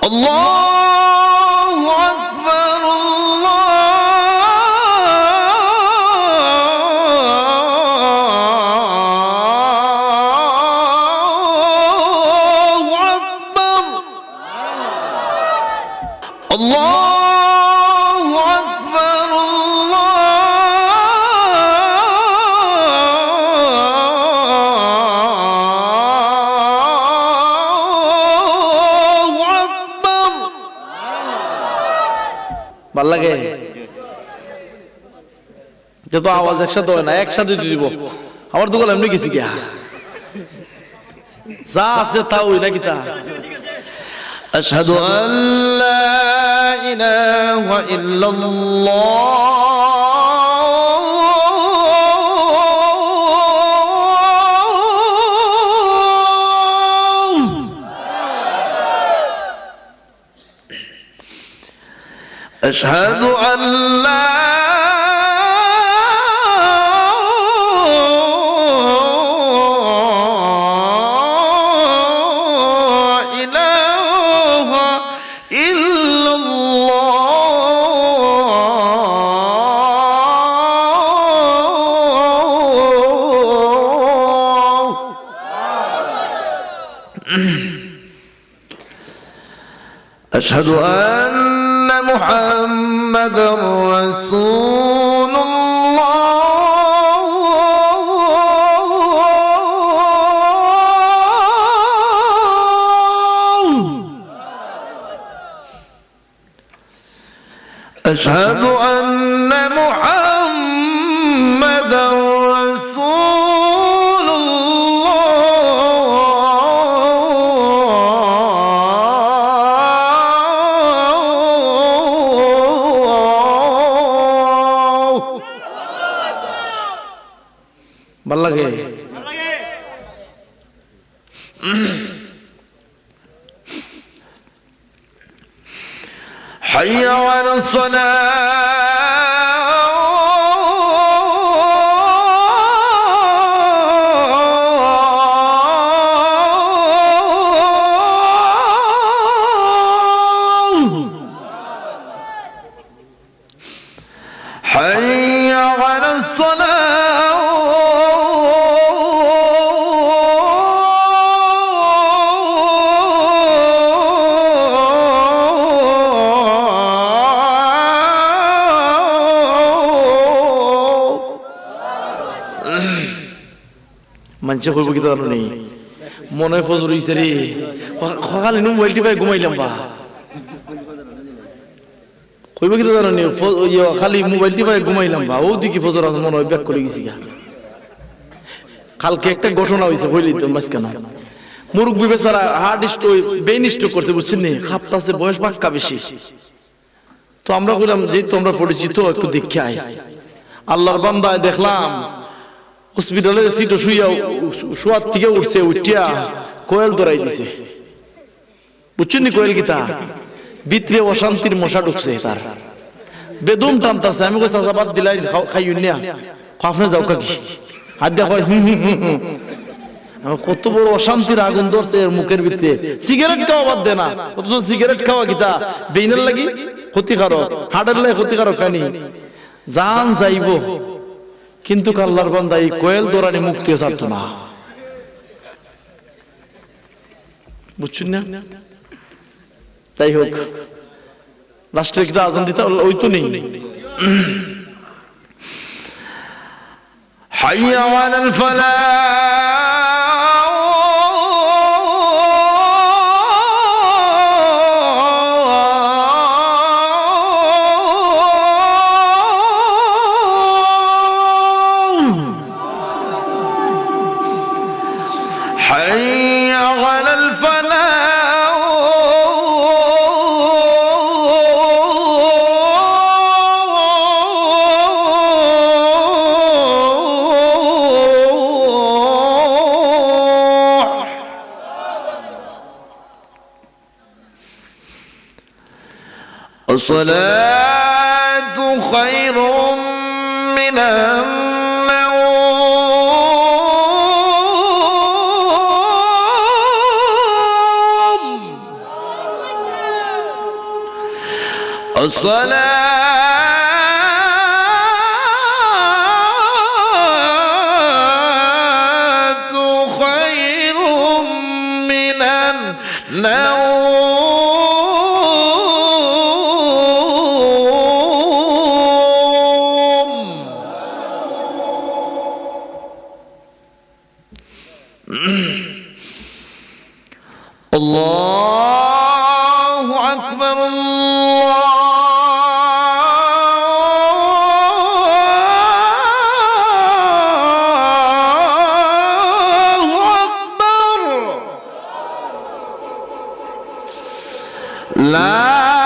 আল্লাহু আকবার, আল্লাহু আকবার, আল্লাহু আকবার, আল্লাহু আকবার। ভাল লাগে? যত আওয়াজ একসাথে হয় না, একসাথে দিব। আমার তো গলা এমনি গেছি গিয়া, যা আছে তা ওই নাকি তা। আশহাদু আল্লা ইলাহা ইল্লাল্লাহ, আশহাদু আল্লা أشهد أن محمدا رسول الله أشهد أن محمدا رسول ভাল লাগে? হাইয়া আলাস সালাহ, হাইয়া আলাস সালাহ, মানুষে কইব কি জানো নেই, মনে হয় ফজর হইছে রে, খালি মোবাইল টিপাই ঘুমাইলাম বা, কইব কি জানো নেই, খালি মোবাইল টিপাই ঘুমাইলাম বা, ও দিকে ফজর মনে হয় ব্যাক করে গেছি। কালকে একটা ঘটনা হয়েছে হইলি তো মাঝখানে, মুরব্বী বেচারা হার্ট স্ট্রোক, ব্রেন স্ট্রোক করছে, বুঝছেন নি, খাপতাছে, বয়স পাক্কা বেশি। তো আমরা বললাম যে তোমরা পরিচিত, একটু দেখে আয়। আল্লাহর বান্দায় দেখলাম হসপিটালের সিটে শোয়ার থেকে উঠছে, উঠিয়া কোয়েল ধরাই দিছে, বুঝছেন নি কোয়েল গীতা, ভিতরে অশান্তির মশা ঢুকছে, তার বেদম টানতাছে। আমি কই চাচা বাদ দিলাই, খাইও না, আপনি যাও কাকি, হাত দিয়া কয় কত বড় অশান্তির আগুন ধরছে এর মুখের ভিতরে। সিগারেট খাওয়া বাদ দে না, অথচ সিগারেট খাওয়া গীতা বেইনের লাগি ক্ষতিকারক, হার্টের লাগে ক্ষতিকারক, কানি জান যাইব। কিন্তু আল্লাহর বান্দা এই কোয়েল দৌড়ানি মুক্তিও ছাড়তো না, বুঝছেন না? তাই হোক, রাষ্ট্রের একটা আজান দিতে ওই তো নেই। হাইয়া আলাল ফালাহ, حي على الفلاح الصلاة خير من النوم الصلاة خير من النوم. الله أكبر الله أكبر. لا